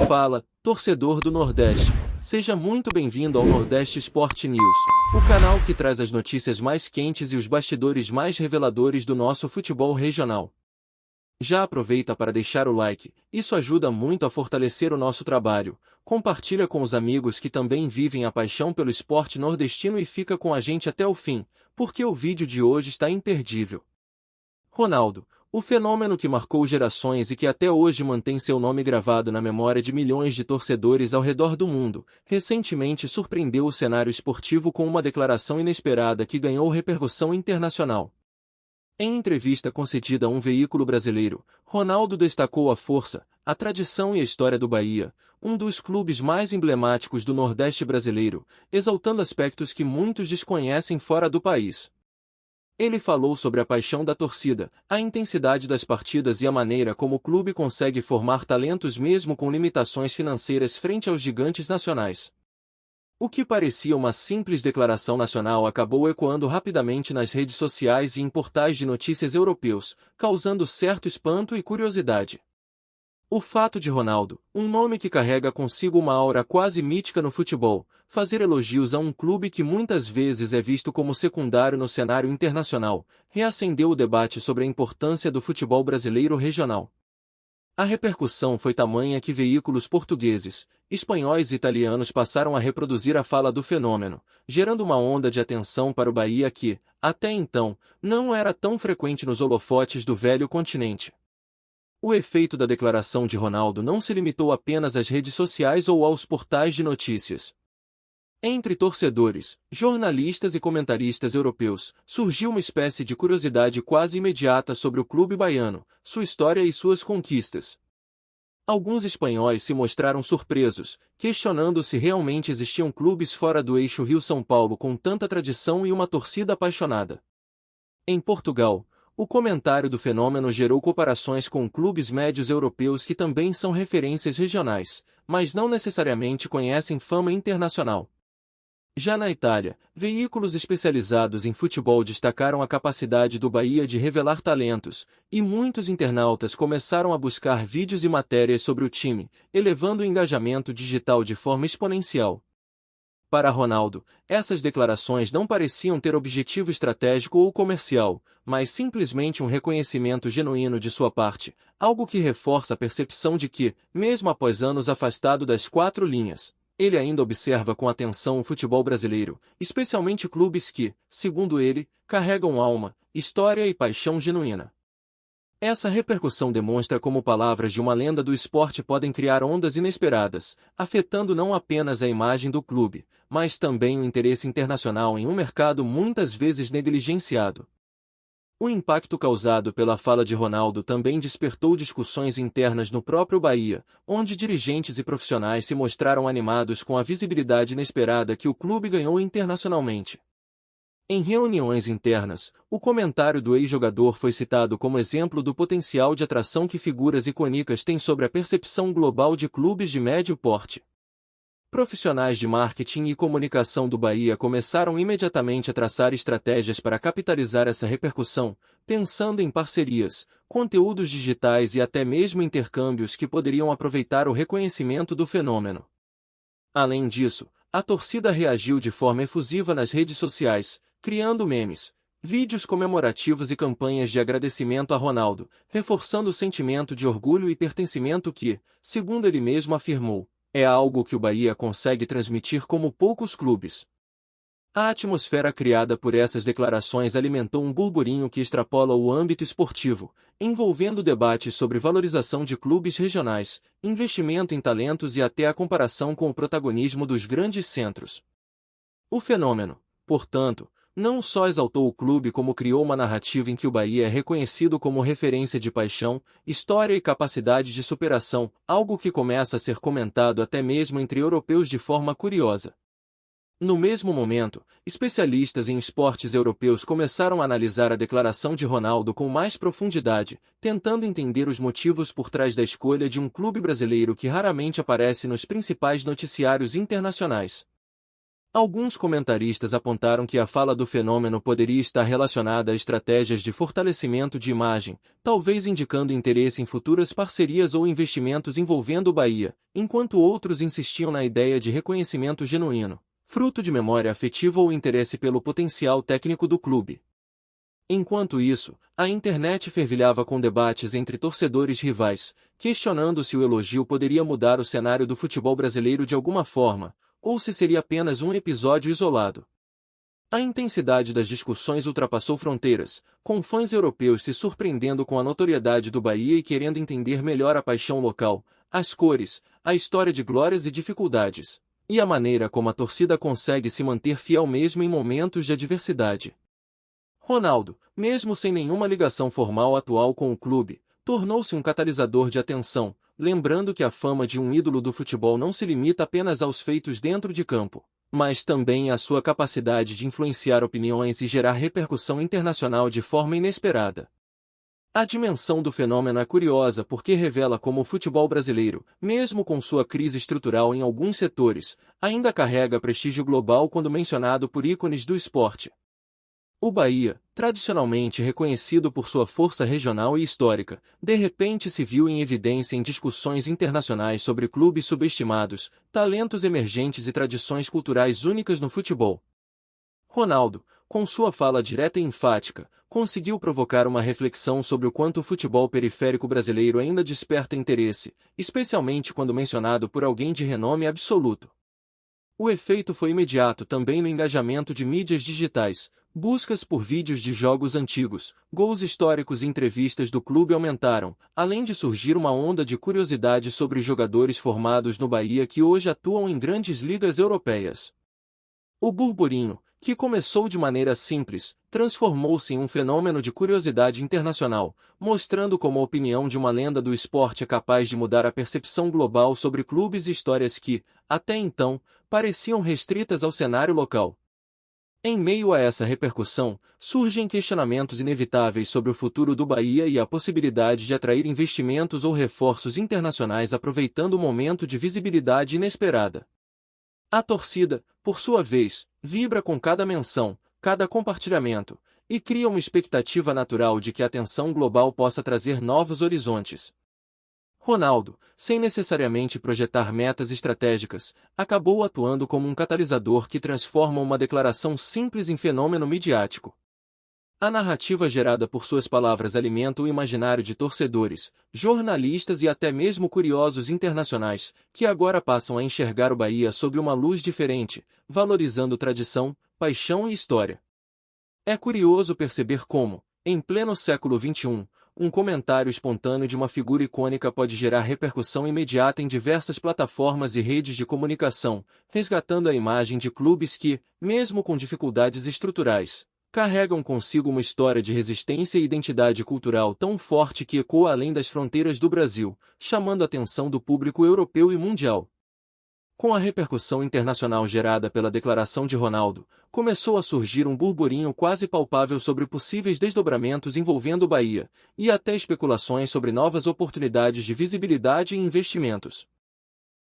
Fala, torcedor do Nordeste. Seja muito bem-vindo ao Nordeste Sport News, o canal que traz as notícias mais quentes e os bastidores mais reveladores do nosso futebol regional. Já aproveita para deixar o like, isso ajuda muito a fortalecer o nosso trabalho. Compartilha com os amigos que também vivem a paixão pelo esporte nordestino e fica com a gente até o fim, porque o vídeo de hoje está imperdível. Ronaldo, o fenômeno que marcou gerações e que até hoje mantém seu nome gravado na memória de milhões de torcedores ao redor do mundo, recentemente surpreendeu o cenário esportivo com uma declaração inesperada que ganhou repercussão internacional. Em entrevista concedida a um veículo brasileiro, Ronaldo destacou a força, a tradição e a história do Bahia, um dos clubes mais emblemáticos do Nordeste brasileiro, exaltando aspectos que muitos desconhecem fora do país. Ele falou sobre a paixão da torcida, a intensidade das partidas e a maneira como o clube consegue formar talentos mesmo com limitações financeiras frente aos gigantes nacionais. O que parecia uma simples declaração nacional acabou ecoando rapidamente nas redes sociais e em portais de notícias europeus, causando certo espanto e curiosidade. O fato de Ronaldo, um nome que carrega consigo uma aura quase mítica no futebol, fazer elogios a um clube que muitas vezes é visto como secundário no cenário internacional, reacendeu o debate sobre a importância do futebol brasileiro regional. A repercussão foi tamanha que veículos portugueses, espanhóis e italianos passaram a reproduzir a fala do fenômeno, gerando uma onda de atenção para o Bahia que, até então, não era tão frequente nos holofotes do velho continente. O efeito da declaração de Ronaldo não se limitou apenas às redes sociais ou aos portais de notícias. Entre torcedores, jornalistas e comentaristas europeus, surgiu uma espécie de curiosidade quase imediata sobre o clube baiano, sua história e suas conquistas. Alguns espanhóis se mostraram surpresos, questionando se realmente existiam clubes fora do eixo Rio-São Paulo com tanta tradição e uma torcida apaixonada. Em Portugal, o comentário do fenômeno gerou comparações com clubes médios europeus que também são referências regionais, mas não necessariamente conhecem fama internacional. Já na Itália, veículos especializados em futebol destacaram a capacidade do Bahia de revelar talentos, e muitos internautas começaram a buscar vídeos e matérias sobre o time, elevando o engajamento digital de forma exponencial. Para Ronaldo, essas declarações não pareciam ter objetivo estratégico ou comercial, mas simplesmente um reconhecimento genuíno de sua parte, algo que reforça a percepção de que, mesmo após anos afastado das quatro linhas, ele ainda observa com atenção o futebol brasileiro, especialmente clubes que, segundo ele, carregam alma, história e paixão genuína. Essa repercussão demonstra como palavras de uma lenda do esporte podem criar ondas inesperadas, afetando não apenas a imagem do clube, mas também o interesse internacional em um mercado muitas vezes negligenciado. O impacto causado pela fala de Ronaldo também despertou discussões internas no próprio Bahia, onde dirigentes e profissionais se mostraram animados com a visibilidade inesperada que o clube ganhou internacionalmente. Em reuniões internas, o comentário do ex-jogador foi citado como exemplo do potencial de atração que figuras icônicas têm sobre a percepção global de clubes de médio porte. Profissionais de marketing e comunicação do Bahia começaram imediatamente a traçar estratégias para capitalizar essa repercussão, pensando em parcerias, conteúdos digitais e até mesmo intercâmbios que poderiam aproveitar o reconhecimento do fenômeno. Além disso, a torcida reagiu de forma efusiva nas redes sociais, criando memes, vídeos comemorativos e campanhas de agradecimento a Ronaldo, reforçando o sentimento de orgulho e pertencimento que, segundo ele mesmo afirmou, é algo que o Bahia consegue transmitir como poucos clubes. A atmosfera criada por essas declarações alimentou um burburinho que extrapola o âmbito esportivo, envolvendo debates sobre valorização de clubes regionais, investimento em talentos e até a comparação com o protagonismo dos grandes centros. O fenômeno, portanto, não só exaltou o clube como criou uma narrativa em que o Bahia é reconhecido como referência de paixão, história e capacidade de superação, algo que começa a ser comentado até mesmo entre europeus de forma curiosa. No mesmo momento, especialistas em esportes europeus começaram a analisar a declaração de Ronaldo com mais profundidade, tentando entender os motivos por trás da escolha de um clube brasileiro que raramente aparece nos principais noticiários internacionais. Alguns comentaristas apontaram que a fala do fenômeno poderia estar relacionada a estratégias de fortalecimento de imagem, talvez indicando interesse em futuras parcerias ou investimentos envolvendo o Bahia, enquanto outros insistiam na ideia de reconhecimento genuíno, fruto de memória afetiva ou interesse pelo potencial técnico do clube. Enquanto isso, a internet fervilhava com debates entre torcedores rivais, questionando se o elogio poderia mudar o cenário do futebol brasileiro de alguma forma, ou se seria apenas um episódio isolado. A intensidade das discussões ultrapassou fronteiras, com fãs europeus se surpreendendo com a notoriedade do Bahia e querendo entender melhor a paixão local, as cores, a história de glórias e dificuldades, e a maneira como a torcida consegue se manter fiel mesmo em momentos de adversidade. Ronaldo, mesmo sem nenhuma ligação formal atual com o clube, tornou-se um catalisador de atenção, lembrando que a fama de um ídolo do futebol não se limita apenas aos feitos dentro de campo, mas também à sua capacidade de influenciar opiniões e gerar repercussão internacional de forma inesperada. A dimensão do fenômeno é curiosa porque revela como o futebol brasileiro, mesmo com sua crise estrutural em alguns setores, ainda carrega prestígio global quando mencionado por ícones do esporte. O Bahia, tradicionalmente reconhecido por sua força regional e histórica, de repente se viu em evidência em discussões internacionais sobre clubes subestimados, talentos emergentes e tradições culturais únicas no futebol. Ronaldo, com sua fala direta e enfática, conseguiu provocar uma reflexão sobre o quanto o futebol periférico brasileiro ainda desperta interesse, especialmente quando mencionado por alguém de renome absoluto. O efeito foi imediato também no engajamento de mídias digitais. Buscas por vídeos de jogos antigos, gols históricos e entrevistas do clube aumentaram, além de surgir uma onda de curiosidade sobre jogadores formados no Bahia que hoje atuam em grandes ligas europeias. O burburinho, que começou de maneira simples, transformou-se em um fenômeno de curiosidade internacional, mostrando como a opinião de uma lenda do esporte é capaz de mudar a percepção global sobre clubes e histórias que, até então, pareciam restritas ao cenário local. Em meio a essa repercussão, surgem questionamentos inevitáveis sobre o futuro do Bahia e a possibilidade de atrair investimentos ou reforços internacionais aproveitando o momento de visibilidade inesperada. A torcida, por sua vez, vibra com cada menção, cada compartilhamento, e cria uma expectativa natural de que a atenção global possa trazer novos horizontes. Ronaldo, sem necessariamente projetar metas estratégicas, acabou atuando como um catalisador que transforma uma declaração simples em fenômeno midiático. A narrativa gerada por suas palavras alimenta o imaginário de torcedores, jornalistas e até mesmo curiosos internacionais, que agora passam a enxergar o Bahia sob uma luz diferente, valorizando tradição, paixão e história. É curioso perceber como, em pleno século XXI, um comentário espontâneo de uma figura icônica pode gerar repercussão imediata em diversas plataformas e redes de comunicação, resgatando a imagem de clubes que, mesmo com dificuldades estruturais, carregam consigo uma história de resistência e identidade cultural tão forte que ecoa além das fronteiras do Brasil, chamando a atenção do público europeu e mundial. Com a repercussão internacional gerada pela declaração de Ronaldo, começou a surgir um burburinho quase palpável sobre possíveis desdobramentos envolvendo o Bahia, e até especulações sobre novas oportunidades de visibilidade e investimentos.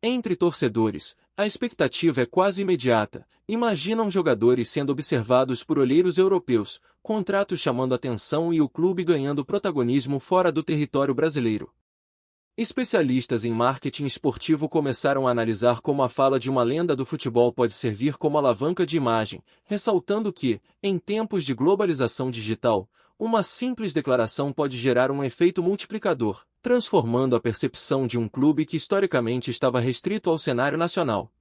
Entre torcedores, a expectativa é quase imediata. Imaginam jogadores sendo observados por olheiros europeus, contratos chamando atenção e o clube ganhando protagonismo fora do território brasileiro. Especialistas em marketing esportivo começaram a analisar como a fala de uma lenda do futebol pode servir como alavanca de imagem, ressaltando que, em tempos de globalização digital, uma simples declaração pode gerar um efeito multiplicador, transformando a percepção de um clube que historicamente estava restrito ao cenário nacional.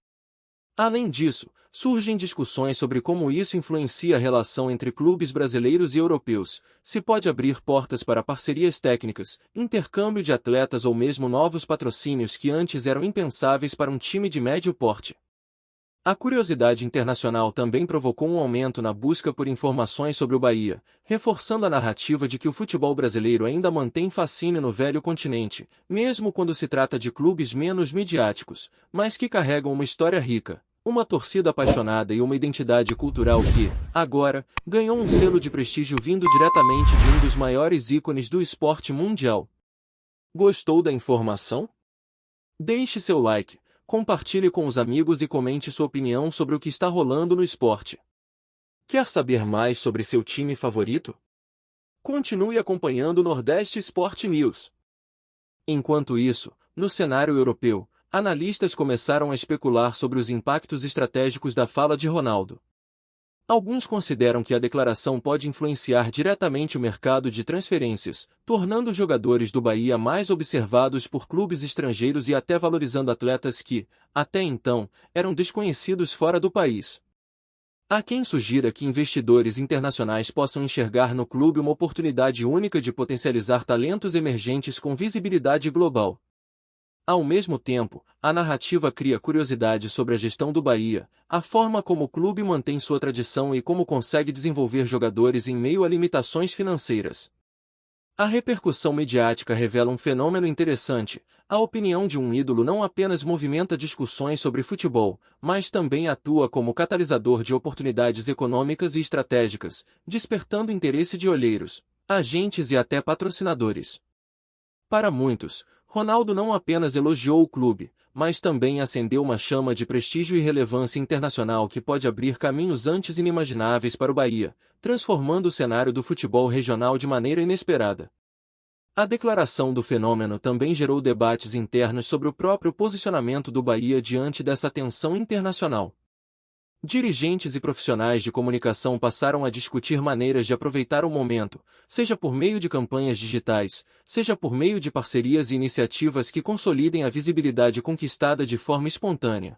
Além disso, surgem discussões sobre como isso influencia a relação entre clubes brasileiros e europeus, se pode abrir portas para parcerias técnicas, intercâmbio de atletas ou mesmo novos patrocínios que antes eram impensáveis para um time de médio porte. A curiosidade internacional também provocou um aumento na busca por informações sobre o Bahia, reforçando a narrativa de que o futebol brasileiro ainda mantém fascínio no velho continente, mesmo quando se trata de clubes menos midiáticos, mas que carregam uma história rica, uma torcida apaixonada e uma identidade cultural que, agora, ganhou um selo de prestígio vindo diretamente de um dos maiores ícones do esporte mundial. Gostou da informação? Deixe seu like, compartilhe com os amigos e comente sua opinião sobre o que está rolando no esporte. Quer saber mais sobre seu time favorito? Continue acompanhando o Nordeste Sport News. Enquanto isso, no cenário europeu, analistas começaram a especular sobre os impactos estratégicos da fala de Ronaldo. Alguns consideram que a declaração pode influenciar diretamente o mercado de transferências, tornando os jogadores do Bahia mais observados por clubes estrangeiros e até valorizando atletas que, até então, eram desconhecidos fora do país. Há quem sugira que investidores internacionais possam enxergar no clube uma oportunidade única de potencializar talentos emergentes com visibilidade global. Ao mesmo tempo, a narrativa cria curiosidade sobre a gestão do Bahia, a forma como o clube mantém sua tradição e como consegue desenvolver jogadores em meio a limitações financeiras. A repercussão midiática revela um fenômeno interessante: a opinião de um ídolo não apenas movimenta discussões sobre futebol, mas também atua como catalisador de oportunidades econômicas e estratégicas, despertando interesse de olheiros, agentes e até patrocinadores. Para muitos, Ronaldo não apenas elogiou o clube, mas também acendeu uma chama de prestígio e relevância internacional que pode abrir caminhos antes inimagináveis para o Bahia, transformando o cenário do futebol regional de maneira inesperada. A declaração do fenômeno também gerou debates internos sobre o próprio posicionamento do Bahia diante dessa tensão internacional. Dirigentes e profissionais de comunicação passaram a discutir maneiras de aproveitar o momento, seja por meio de campanhas digitais, seja por meio de parcerias e iniciativas que consolidem a visibilidade conquistada de forma espontânea.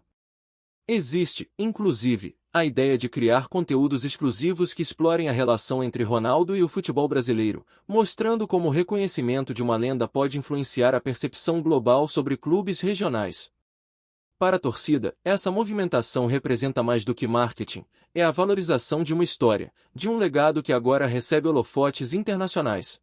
Existe, inclusive, a ideia de criar conteúdos exclusivos que explorem a relação entre Ronaldo e o futebol brasileiro, mostrando como o reconhecimento de uma lenda pode influenciar a percepção global sobre clubes regionais. Para a torcida, essa movimentação representa mais do que marketing, é a valorização de uma história, de um legado que agora recebe holofotes internacionais.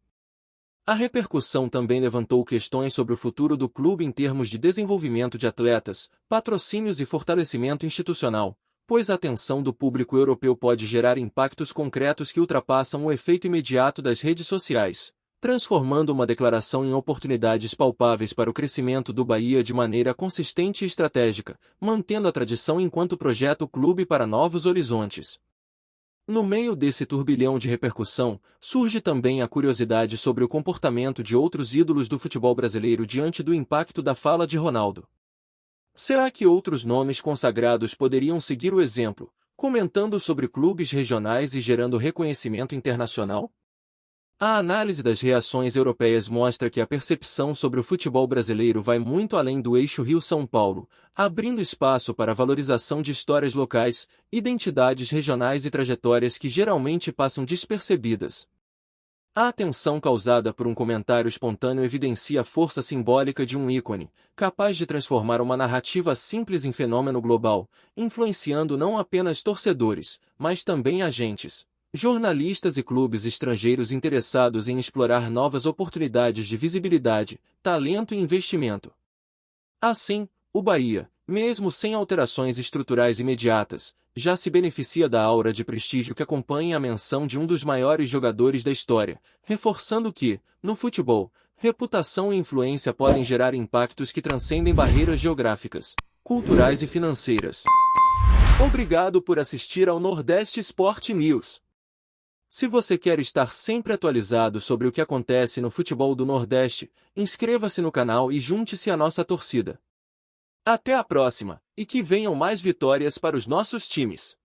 A repercussão também levantou questões sobre o futuro do clube em termos de desenvolvimento de atletas, patrocínios e fortalecimento institucional, pois a atenção do público europeu pode gerar impactos concretos que ultrapassam o efeito imediato das redes sociais, transformando uma declaração em oportunidades palpáveis para o crescimento do Bahia de maneira consistente e estratégica, mantendo a tradição enquanto projeta o clube para novos horizontes. No meio desse turbilhão de repercussão, surge também a curiosidade sobre o comportamento de outros ídolos do futebol brasileiro diante do impacto da fala de Ronaldo. Será que outros nomes consagrados poderiam seguir o exemplo, comentando sobre clubes regionais e gerando reconhecimento internacional? A análise das reações europeias mostra que a percepção sobre o futebol brasileiro vai muito além do eixo Rio-São Paulo, abrindo espaço para a valorização de histórias locais, identidades regionais e trajetórias que geralmente passam despercebidas. A atenção causada por um comentário espontâneo evidencia a força simbólica de um ícone, capaz de transformar uma narrativa simples em fenômeno global, influenciando não apenas torcedores, mas também agentes, jornalistas e clubes estrangeiros interessados em explorar novas oportunidades de visibilidade, talento e investimento. Assim, o Bahia, mesmo sem alterações estruturais imediatas, já se beneficia da aura de prestígio que acompanha a menção de um dos maiores jogadores da história, reforçando que, no futebol, reputação e influência podem gerar impactos que transcendem barreiras geográficas, culturais e financeiras. Obrigado por assistir ao Nordeste Sport News. Se você quer estar sempre atualizado sobre o que acontece no futebol do Nordeste, inscreva-se no canal e junte-se à nossa torcida. Até a próxima, e que venham mais vitórias para os nossos times!